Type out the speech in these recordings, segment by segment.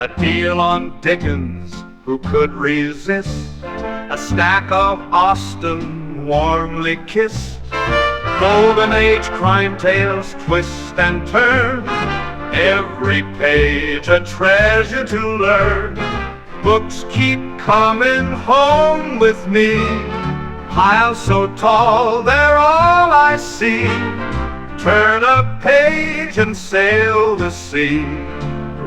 A deal on Dickens, who could resist? A stack of Austen, warmly kissed. Golden Age crime tales twist and turn, every page a treasure to learn. Books keep coming home with me, piles so tall they're all I see. Turn a page and sail the sea,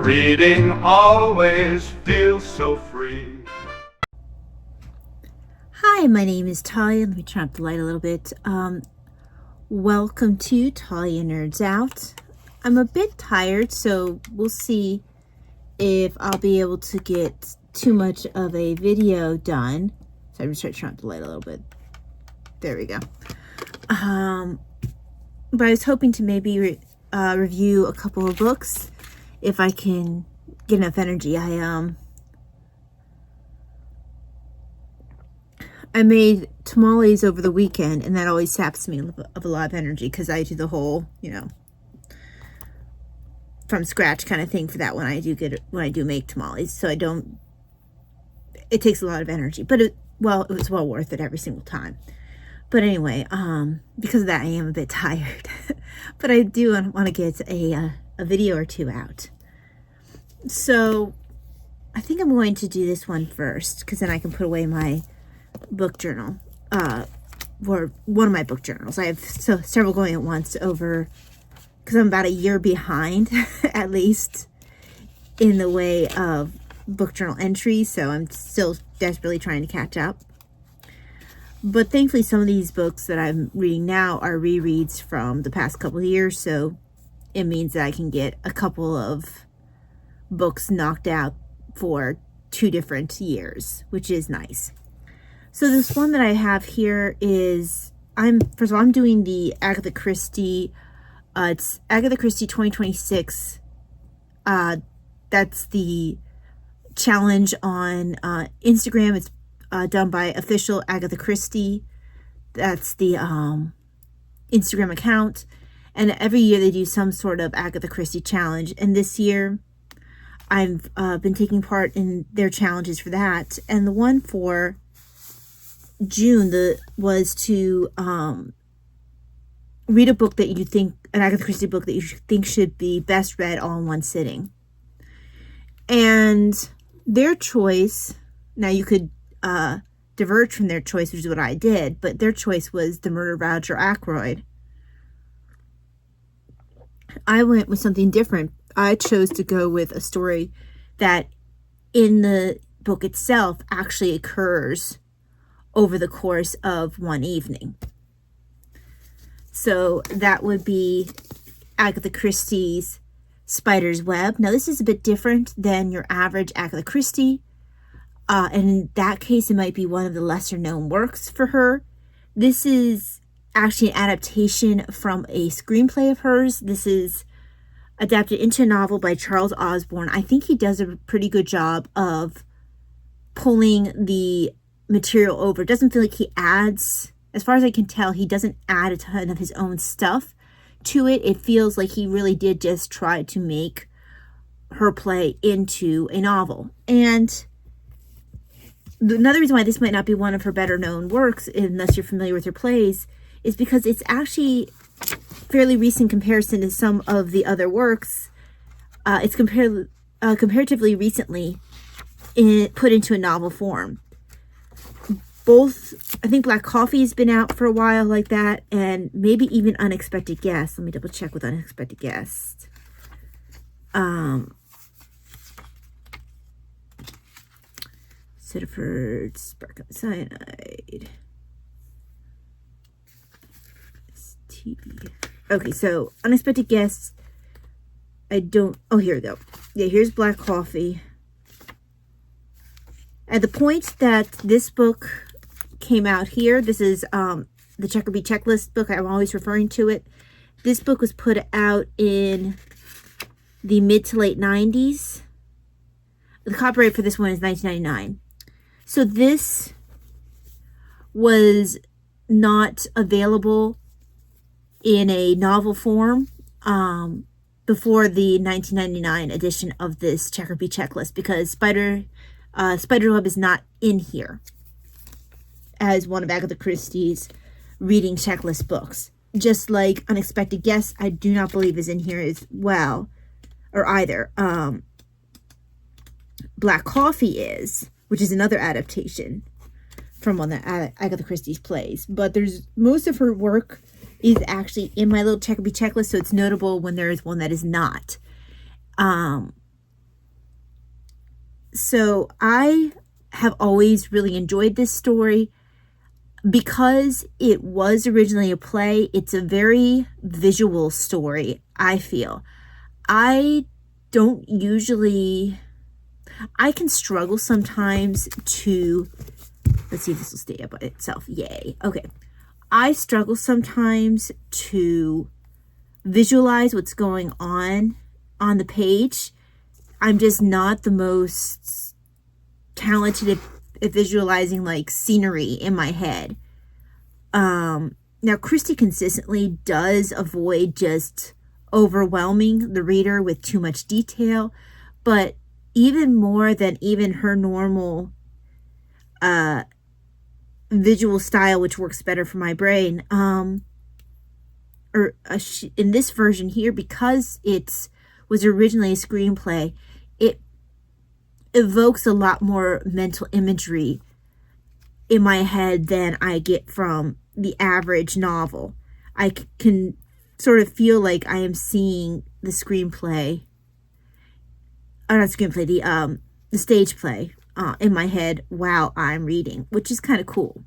reading always feels so free. Hi, my name is Talia. Let me turn up the light a little bit. Welcome to Talia Nerds Out. I'm a bit tired, so we'll see if I'll be able to get too much of a video done. So I'm just trying to turn up the light a little bit. There we go. But I was hoping to maybe review a couple of books if I can get enough energy. I made tamales over the weekend, and that always saps me of a lot of energy because I do the whole, from scratch kind of thing for that when I do make tamales. So it takes a lot of energy, but it was well worth it every single time. But anyway, because of that, I am a bit tired, but I do want to get a video or two out. So I think I'm going to do this one first, because then I can put away my book journal, or one of my book journals. I have several going at once because I'm about a year behind, at least, in the way of book journal entries, so I'm still desperately trying to catch up. But thankfully, some of these books that I'm reading now are rereads from the past couple of years, so it means that I can get a couple of books knocked out for 2 different years, which is nice. So this one that I have here is, first of all, I'm doing the Agatha Christie, it's Agatha Christie 2026. That's the challenge on Instagram. It's done by official Agatha Christie. That's the Instagram account. And every year they do some sort of Agatha Christie challenge. And this year I've been taking part in their challenges for that. And the one for June was to read a book that you think, an Agatha Christie book that you think should be best read all in one sitting. And their choice, now you could diverge from their choice, which is what I did, but their choice was The Murder of Roger Ackroyd. I went with something different. I chose to go with a story that in the book itself actually occurs over the course of one evening. So that would be Agatha Christie's Spider's Web. Now this is a bit different than your average Agatha Christie. And in that case, it might be one of the lesser known works for her. This is actually an adaptation from a screenplay of hers. This is adapted into a novel by Charles Osborne. I think he does a pretty good job of pulling the material over. It doesn't feel like he adds, as far as I can tell, he doesn't add a ton of his own stuff to it. It feels like he really did just try to make her play into a novel. And another reason why this might not be one of her better known works, unless you're familiar with her plays, is because it's actually fairly recent comparison to some of the other works. It's comparatively recently put into a novel form. Both, I think Black Coffee has been out for a while like that, and maybe even Unexpected Guest. Let me double check with Unexpected Guest. Sittaford, Sparkle Cyanide. Okay, so Unexpected Guests. Oh, here we go. Yeah, here's Black Coffee. At the point that this book came out here, this is the Checkerby Checklist book. I'm always referring to it. This book was put out in the mid to late 90s. The copyright for this one is 1999. So this was not available in a novel form before the 1999 edition of this Checkerby checklist, because Spider's Web is not in here as one of Agatha Christie's reading checklist books. Just like Unexpected Guests, I do not believe is in here as well, or either. Black Coffee is, which is another adaptation from one that Agatha Christie's plays. But there's most of her work is actually in my little Checkerby checklist, so it's notable when there is one that is not. So I have always really enjoyed this story. Because it was originally a play, it's a very visual story, I feel. I can struggle sometimes to, let's see if this will stay up by itself. Yay. Okay. I struggle sometimes to visualize what's going on the page. I'm just not the most talented at visualizing like scenery in my head. Now Christie consistently does avoid just overwhelming the reader with too much detail, but even more than even her normal visual style, which works better for my brain, in this version here, because it was originally a screenplay, it evokes a lot more mental imagery in my head than I get from the average novel. I can sort of feel like I am seeing the screenplay, or not screenplay, the stage play in my head while I'm reading, which is kind of cool.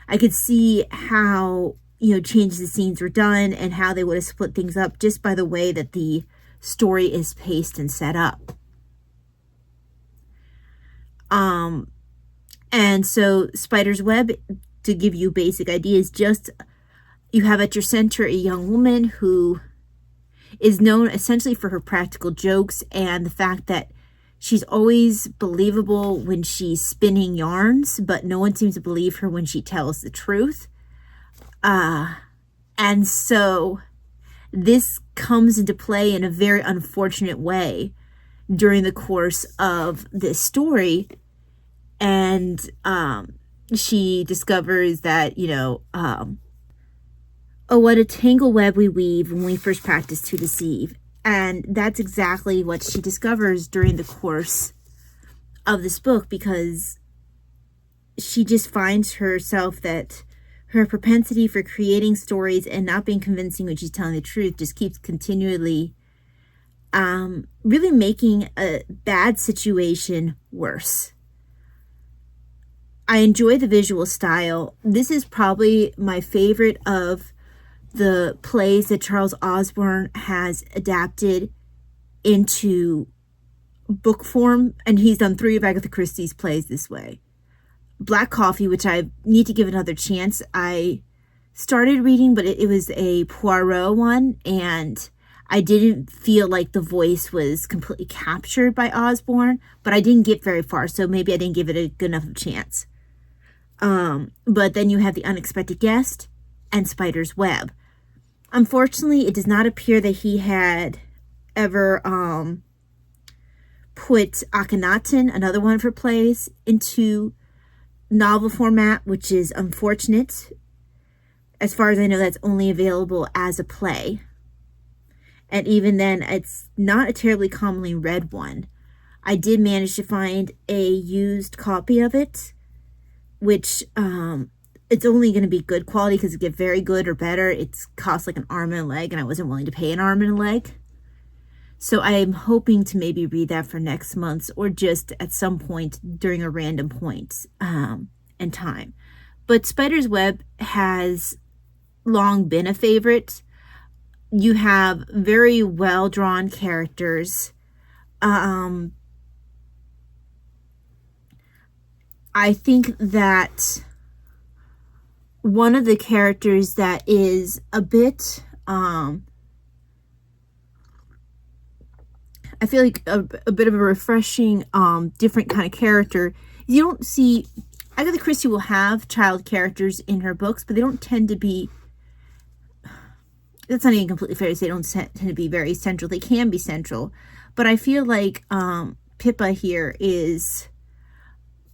I could see how, changes the scenes were done and how they would have split things up just by the way that the story is paced and set up. And so Spider's Web, to give you basic ideas, just you have at your center a young woman who is known essentially for her practical jokes and the fact that she's always believable when she's spinning yarns, but no one seems to believe her when she tells the truth. And so this comes into play in a very unfortunate way during the course of this story. And she discovers that, oh, what a tangle web we weave when we first practice to deceive. And that's exactly what she discovers during the course of this book, because she just finds herself that her propensity for creating stories and not being convincing when she's telling the truth just keeps continually really making a bad situation worse. I enjoy the visual style. This is probably my favorite of the plays that Charles Osborne has adapted into book form, and he's done 3 of Agatha Christie's plays this way. Black Coffee, which I need to give another chance. I started reading, but it was a Poirot one, and I didn't feel like the voice was completely captured by Osborne, but I didn't get very far, so maybe I didn't give it a good enough chance. But then you have The Unexpected Guest and Spider's Web. Unfortunately, it does not appear that he had ever put Akhenaten, another one of her plays, into novel format, which is unfortunate. As far as I know, that's only available as a play. And even then, it's not a terribly commonly read one. I did manage to find a used copy of it, which it's only going to be good quality because it get very good or better. It costs like an arm and a leg, and I wasn't willing to pay an arm and a leg. So I'm hoping to maybe read that for next month's, or just at some point during a random point in time. But Spider's Web has long been a favorite. You have very well-drawn characters. I think that one of the characters that is a bit, I feel like a bit of a refreshing, different kind of character. You don't see, Agatha Christie will have child characters in her books, but they don't tend to be, that's not even completely fair to say they don't tend to be very central. They can be central, but I feel like Pippa here is,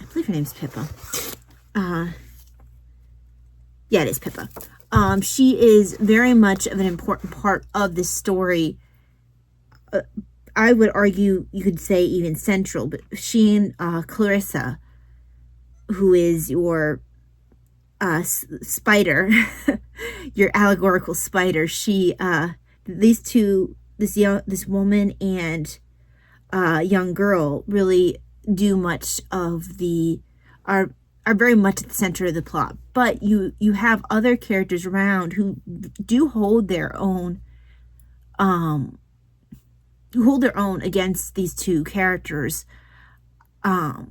I believe her name's Pippa. Yeah, it is Pippa. She is very much of an important part of this story. I would argue you could say even central, but she and Clarissa, who is your spider, your allegorical spider, these two, this woman and young girl really do much of are very much at the center of the plot. But you have other characters around who do hold their own, against these two characters. I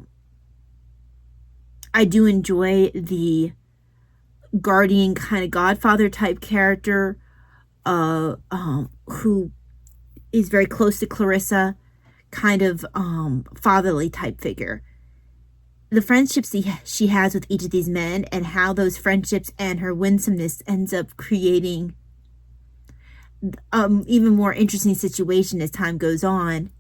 do enjoy the guardian kind of godfather type character, who is very close to Clarissa, kind of fatherly type figure. The friendships she has with each of these men, and how those friendships and her winsomeness ends up creating even more interesting situation as time goes on,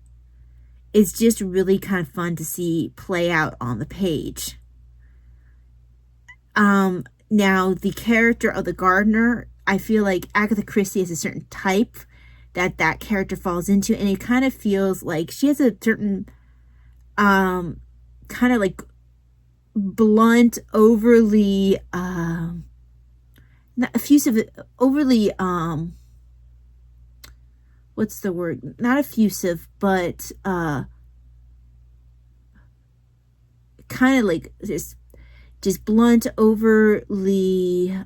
is just really kind of fun to see play out on the page. Now, the character of the gardener, I feel like Agatha Christie has a certain type that character falls into, and it kind of feels like she has a certain kind of like blunt, overly not effusive, overly what's the word? Not effusive, but kind of like just blunt, overly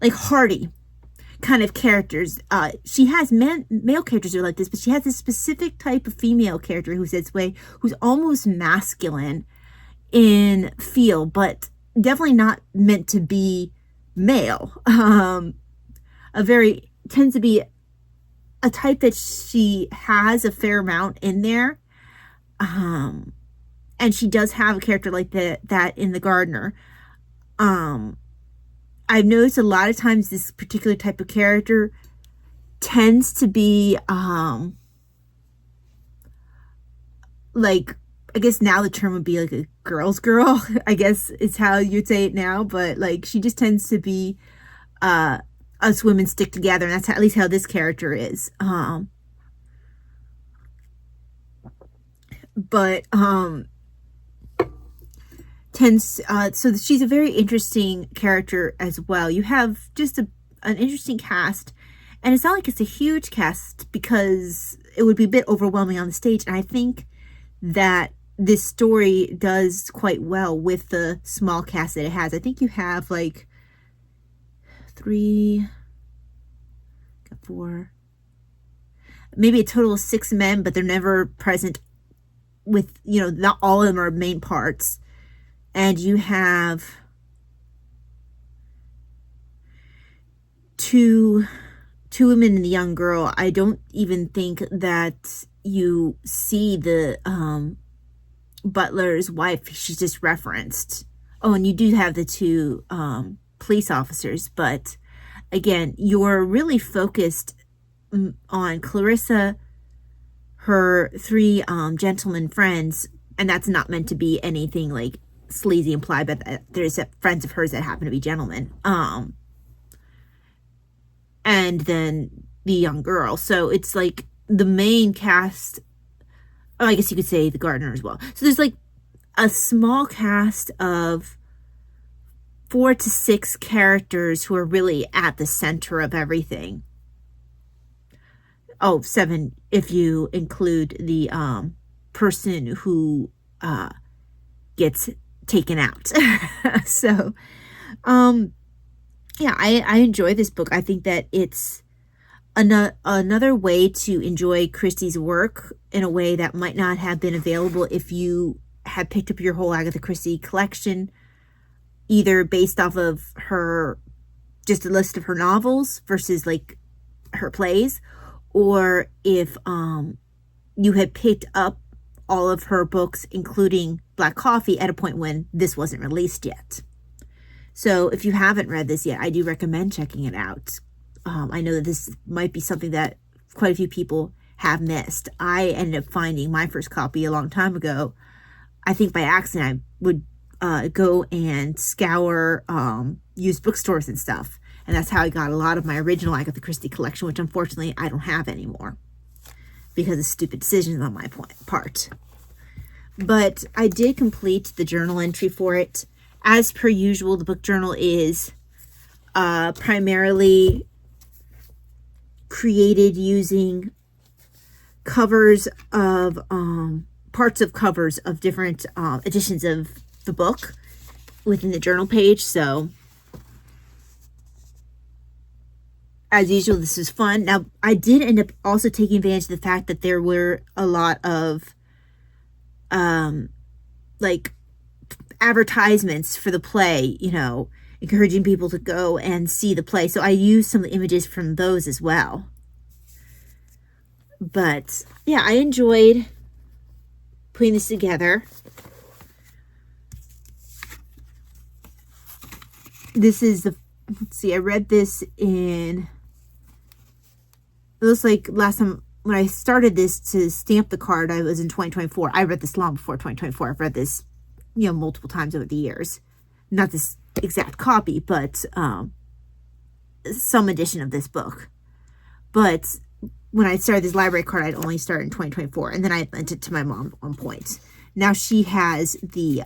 like hearty kind of characters. She has male characters who are like this, but she has this specific type of female character who's this way, who's almost masculine in feel, but definitely not meant to be male. Tends to be a type that she has a fair amount in there. And she does have a character like that in The Gardener. I've noticed a lot of times this particular type of character tends to be like, I guess now the term would be like a girl's girl, I guess is how you'd say it now, but like she just tends to be us women stick together, and that's at least how this character is. So she's a very interesting character as well. You have just an interesting cast, and it's not like it's a huge cast because it would be a bit overwhelming on the stage, and I think that this story does quite well with the small cast that it has. I think you have like 4, maybe a total of 6 men, but they're never present with, not all of them are main parts. And you have 2 women and a young girl. I don't even think that you see the butler's wife. She's just referenced. Oh, and you do have the 2 police officers, but again, you're really focused on Clarissa, her 3 gentleman friends, and that's not meant to be anything like sleazy implied, but there's friends of hers that happen to be gentlemen, and then the young girl. So it's like the main cast. Oh, I guess you could say the gardener as well. So there's like a small cast of 4 to 6 characters who are really at the center of everything. Oh, 7 if you include the person who gets taken out. So yeah, I enjoy this book. I think that it's another way to enjoy Christie's work in a way that might not have been available if you had picked up your whole Agatha Christie collection, either based off of just a list of her novels versus like her plays, or if you had picked up all of her books, including Black Coffee, at a point when this wasn't released yet. So if you haven't read this yet, I do recommend checking it out. I know that this might be something that quite a few people have missed. I ended up finding my first copy a long time ago. I think by accident I would go and scour used bookstores and stuff. And that's how I got a lot of my original Agatha Christie collection, which unfortunately I don't have anymore because of stupid decisions on my part. But I did complete the journal entry for it. As per usual, the book journal is primarily created using covers of parts of covers of different editions of the book within the journal page. So as usual, this is fun. Now, I did end up also taking advantage of the fact that there were a lot of like advertisements for the play, you know, encouraging people to go and see the play. So I used some of the images from those as well. But yeah, I enjoyed putting this together. This is the, let's see, I read this in, it looks like last time when I started this to stamp the card, I was in 2024. I read this long before 2024. I've read this, you know, multiple times over the years. Not this exact copy, but some edition of this book. But when I started this library card, I'd only started in 2024. And then I lent it to my mom at one point. Now she has the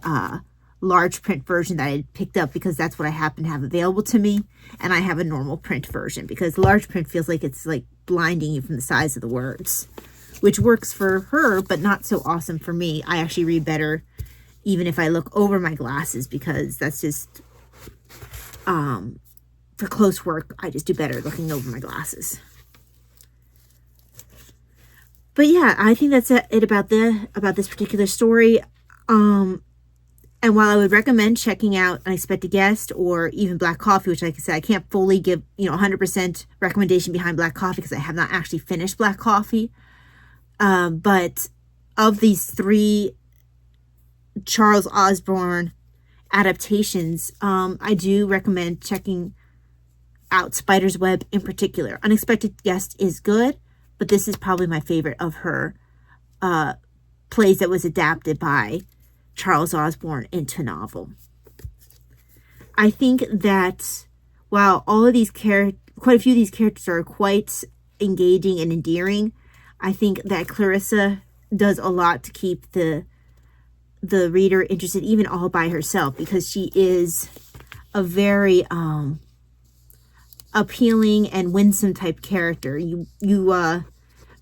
large print version that I picked up because that's what I happen to have available to me. And I have a normal print version because large print feels like it's like blinding you from the size of the words, which works for her, but not so awesome for me. I actually read better even if I look over my glasses because that's just, for close work, I just do better looking over my glasses. But yeah, I think that's it about this particular story. And while I would recommend checking out Unexpected Guest or even Black Coffee, which like I said, I can't fully give, 100% recommendation behind Black Coffee because I have not actually finished Black Coffee. But of these 3 Charles Osborne adaptations, I do recommend checking out Spider's Web in particular. Unexpected Guest is good, but this is probably my favorite of her plays that was adapted by Charles Osborne into novel. I think that while all of these quite a few of these characters are quite engaging and endearing, I think that Clarissa does a lot to keep the reader interested, even all by herself, because she is a very appealing and winsome type character. You're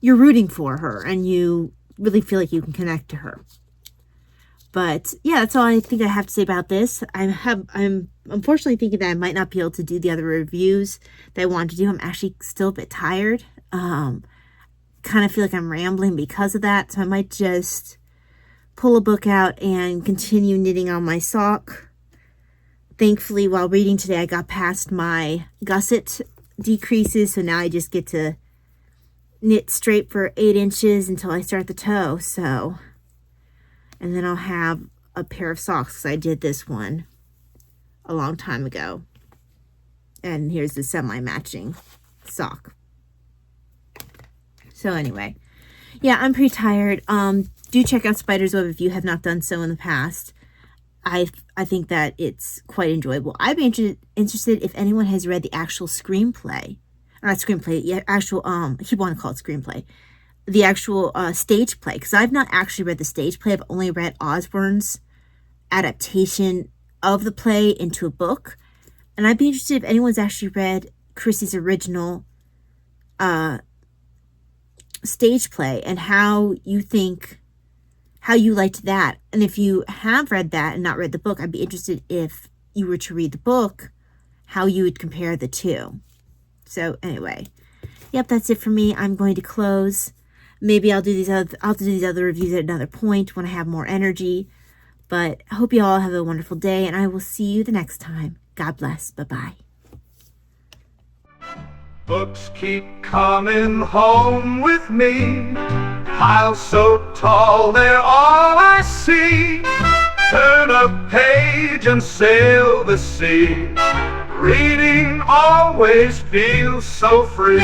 rooting for her, and you really feel like you can connect to her. But yeah, that's all I think I have to say about this. I'm unfortunately thinking that I might not be able to do the other reviews that I wanted to do. I'm actually still a bit tired. Kind of feel like I'm rambling because of that. So I might just pull a book out and continue knitting on my sock. Thankfully, while reading today, I got past my gusset decreases. So now I just get to knit straight for 8 inches until I start the toe. So, and then I'll have a pair of socks because I did this one a long time ago. And here's the semi-matching sock. So anyway, yeah, I'm pretty tired. Do check out Spider's Web if you have not done so in the past. I think that it's quite enjoyable. I'd be interested if anyone has read the actual screenplay. Or not screenplay, the actual, I keep wanting to call it screenplay. The actual stage play, because I've not actually read the stage play. I've only read Osborne's adaptation of the play into a book. And I'd be interested if anyone's actually read Christie's original stage play and how you liked that. And if you have read that and not read the book, I'd be interested if you were to read the book, how you would compare the two. So anyway, yep, that's it for me. I'm going to close. Maybe I'll do these other reviews at another point when I have more energy. But I hope you all have a wonderful day, and I will see you the next time. God bless. Bye-bye. Books keep coming home with me. Piles so tall, they're all I see. Turn a page and sail the sea. Reading always feels so free.